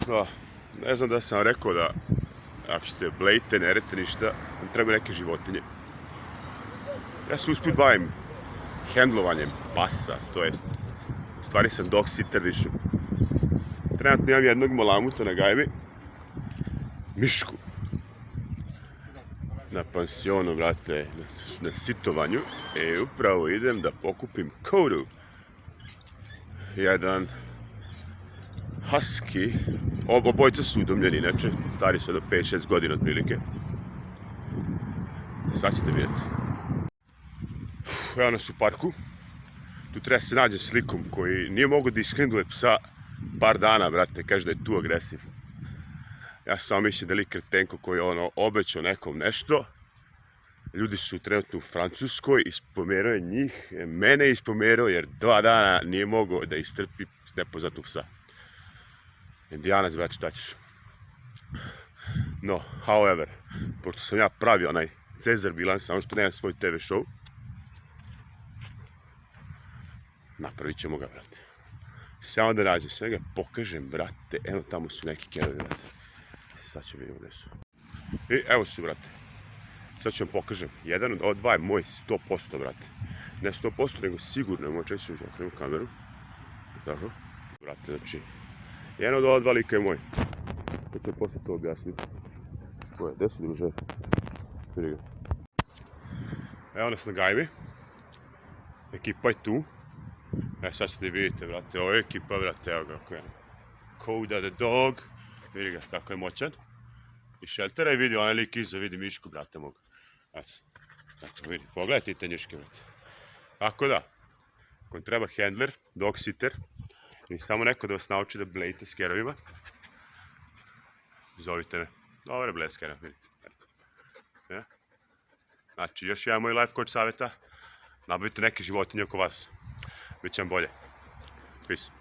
Da, ne znam da sam rekao da ako ćete blejte, ne redite ništa, vam treba neke životinje. Ja se usput bavim hendlovanjem pasa, to jest, u stvari sam dog sitter više. Trenutno imam jednog malamuta na gajbi, Mišku. Na pansionu, brate, na sitovanju. Upravo idem da pokupim Kodu. Jedan husky, obojica su udomljeni, inače, stari su do 5-6 godina otprilike. Sad ćete vidjeti. Evo nas u parku. Tu treba se nađe s likom koji nije mogao da ishrinduje psa par dana, brate, kaže da je tu agresiv. Ja sam samo mislio da je lik kretenko koji je obećao nekom nešto. Ljudi su trenutno u Francuskoj, ispomenuo je njih, mene je ispomenuo jer 2 dana nije mogao da istrpi nepoznatog psa. Indijanac, brate, šta ćeš? No, however, pošto sam ja pravio onaj Cezar bilans, samo što nemam svoj TV show, napravit ćemo ga, brate. Samo da nađem, sve ga pokažem, brate, evo tamo su neki kerovi, brate. Sad ću vidimo gde su. I evo su, brate. Sad ću vam pokažem. Jedan od ova dva je moj 100%, brate. Ne 100%, nego sigurno je moj. Čekaj ću okrenuti kameru. Tako. Brate, znači, jedan od ova dva lika je moj. To ću posle to objasniti. Ko je? Gde su druže? Vidi ga. Evo nas na gajbi. Ekipa je tu. Sad ćete vidite, brate. Ovo je ekipa, brate. Evo ga kako je. Koda the dog. Vidi ga kako je moćan. I šeltera i vidi onaj lik iza, vidi Mišku, brate moga. Eto, vidi, pogledajte i te njuške, brate. Tako da, ako vam treba handler, dog sitter, i samo neko da vas nauči da blejite s kerovima, zovite me. Dobre bleje s kerovima, vidi. Ja? Znači, još jedan moj life coach savjeta, nabavite neke životinje oko vas. Biće vam bolje. Peace.